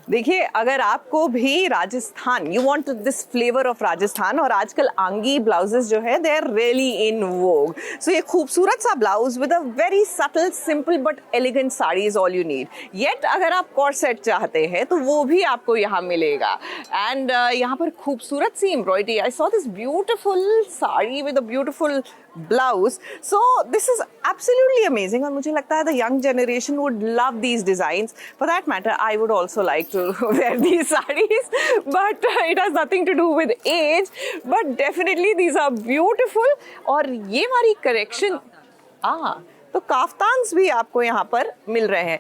देखिए, अगर आपको भी Rajasthan, you want this flavour of Rajasthan, और आजकल आंगी ब्लाउजेस जो है दे आर रियली इन वोग। सो ये खूबसूरत सा blouse with a very subtle simple but elegant sari is all you need. Yet अगर आप कॉर्ड सेट चाहते हैं तो वो भी आपको यहाँ मिलेगा। एंड यहाँ पर खूबसूरत सी embroidery. I saw this beautiful sari with a beautiful blouse. So this is absolutely amazing, और मुझे लगता है the young generation would love these designs. For that matter, I would also like to wear these sarees, but it has nothing to do with age. But definitely these are beautiful. और ये हमारी correction, तो काफ्तान्स भी आपको यहाँ पर मिल रहे हैं।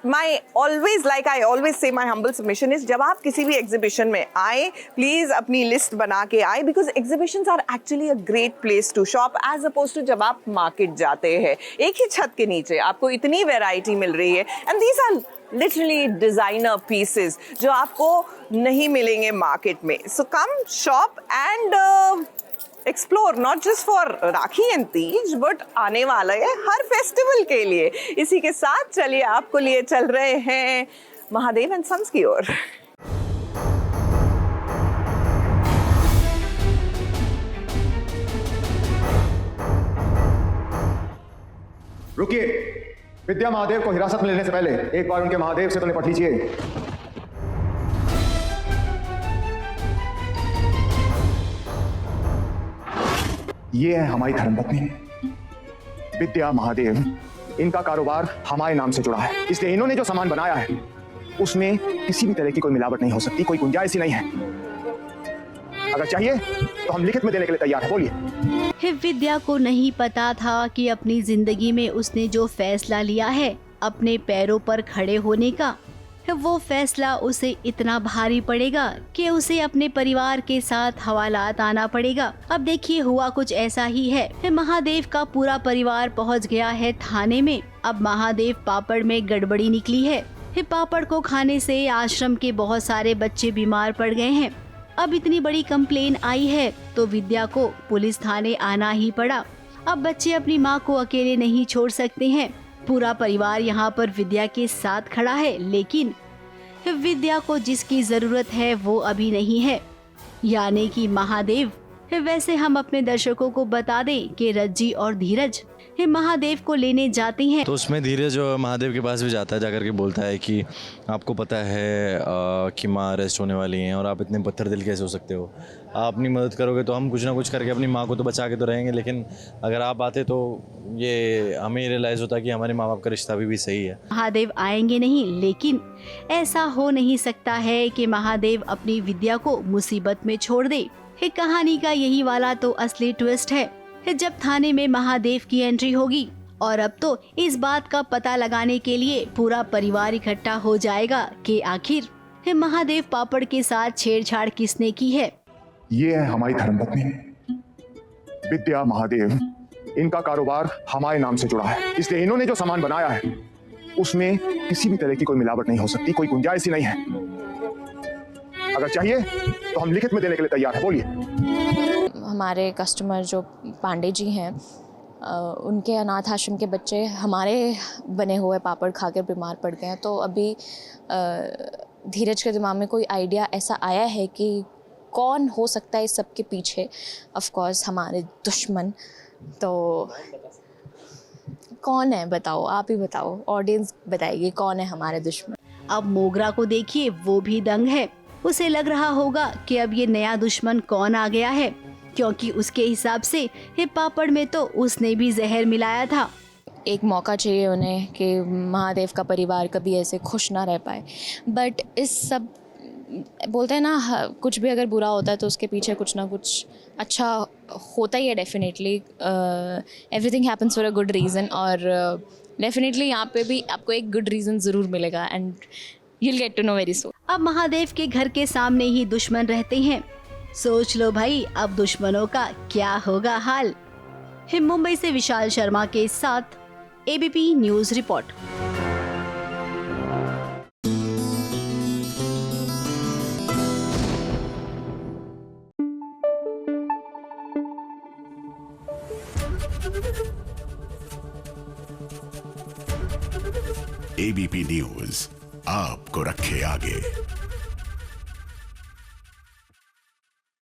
My always, like I always say, my humble submission is, जब आप किसी भी एग्जीबिशन में आए, प्लीज अपनी लिस्ट बना के आए, because exhibitions are actually a great place to shop as oppose to जब आप मार्केट जाते हैं। एक ही छत के नीचे आपको इतनी वैरायटी मिल रही है, and these are literally designer pieces जो आपको नहीं मिलेंगे मार्केट में। So come shop and explore, not just for Rakhi and Teej, but आने वाला है हर फेस्टिवल के लिए। इसी के साथ चलिए आपको लिए चल रहे हैं महादेव एंड सन्स की ओर। रुकिए, विद्या महादेव को हिरासत में लेने से पहले एक बार उनके महादेव से तो निपट लीजिए। ये है हमारी धर्मपत्नी विद्या महादेव। इनका कारोबार हमारे नाम से जुड़ा है, इसलिए इन्होंने जो सामान बनाया है उसमें किसी भी तरह की कोई मिलावट नहीं हो सकती, कोई गुंजाइश ही नहीं है। अगर चाहिए तो हम लिखित में देने के लिए तैयार हैं, बोलिए। विद्या को नहीं पता था कि अपनी जिंदगी में उसने जो फैसला लिया है अपने पैरों पर खड़े होने का, वो फैसला उसे इतना भारी पड़ेगा कि उसे अपने परिवार के साथ हवालात आना पड़ेगा। अब देखिए, हुआ कुछ ऐसा ही है। महादेव का पूरा परिवार पहुंच गया है थाने में। अब महादेव पापड़ में गड़बड़ी निकली है। पापड़ को खाने से आश्रम के बहुत सारे बच्चे बीमार पड़ गए हैं। अब इतनी बड़ी कंप्लेन आई है तो विद्या को पुलिस थाने आना ही पड़ा। अब बच्चे अपनी माँ को अकेले नहीं छोड़ सकते हैं। पूरा परिवार यहाँ पर विद्या के साथ खड़ा है, लेकिन विद्या को जिसकी जरूरत है वो अभी नहीं है, यानी कि महादेव। वैसे हम अपने दर्शकों को बता दें कि रज्जी और धीरज महादेव को लेने जाते हैं, तो उसमें धीरज महादेव के पास भी जाता है, जाकर के बोलता है कि आपको पता है कि माँ अरेस्ट होने वाली हैं और आप इतने पत्थर दिल कैसे हो सकते हो। आप अपनी मदद करोगे तो हम कुछ ना कुछ करके अपनी माँ को तो बचा के तो रहेंगे, लेकिन अगर आप आते तो ये हमें रियलाइज़ होता कि हमारे माँ बाप का रिश्ता भी सही है। महादेव आएंगे नहीं, लेकिन ऐसा हो नहीं सकता है कि महादेव अपनी विद्या को मुसीबत में छोड़ दे। कहानी का यही वाला तो असली ट्विस्ट है जब थाने में महादेव की एंट्री होगी, और अब तो इस बात का पता लगाने के लिए पूरा परिवार इकट्ठा हो जाएगा कि आखिर महादेव पापड़ के साथ छेड़छाड़ किसने की है। ये है हमारी धर्मपत्नी विद्या महादेव। इनका कारोबार हमारे नाम से जुड़ा है, इसलिए इन्होंने जो सामान बनाया है उसमें किसी भी तरह की कोई मिलावट नहीं हो सकती, कोई गुंजाइश ही नहीं है। अगर चाहिए तो हम लिखित में देने के लिए तैयार हैं, बोलिए। हमारे कस्टमर जो पांडे जी हैं, उनके अनाथ आश्रम के बच्चे हमारे बने हुए पापड़ खाकर बीमार पड़ गए हैं। तो अभी धीरज के दिमाग में कोई आइडिया ऐसा आया है कि कौन हो सकता है इस सब के पीछे। ऑफ कोर्स हमारे दुश्मन। तो कौन है, बताओ, आप ही बताओ, ऑडियंस बताएगी कौन है हमारे दुश्मन। अब मोगरा को देखिए, वो भी दंग है। उसे लग रहा होगा कि अब ये नया दुश्मन कौन आ गया है, क्योंकि उसके हिसाब से पापड़ में तो उसने भी जहर मिलाया था। एक मौका चाहिए उन्हें कि महादेव का परिवार कभी ऐसे खुश ना रह पाए। बट इस सब बोलते हैं ना, कुछ भी अगर बुरा होता है तो उसके पीछे कुछ ना कुछ अच्छा होता ही है। Definitely everything happens for a good reason, और डेफिनेटली यहाँ पे भी आपको एक गुड रीज़न ज़रूर मिलेगा, and you'll get to know very soon। अब महादेव के घर के सामने ही दुश्मन रहते हैं। सोच लो भाई, अब दुश्मनों का क्या होगा हाल। मुंबई से विशाल शर्मा के साथ ABP news report. ABP news आपको रखे आगे।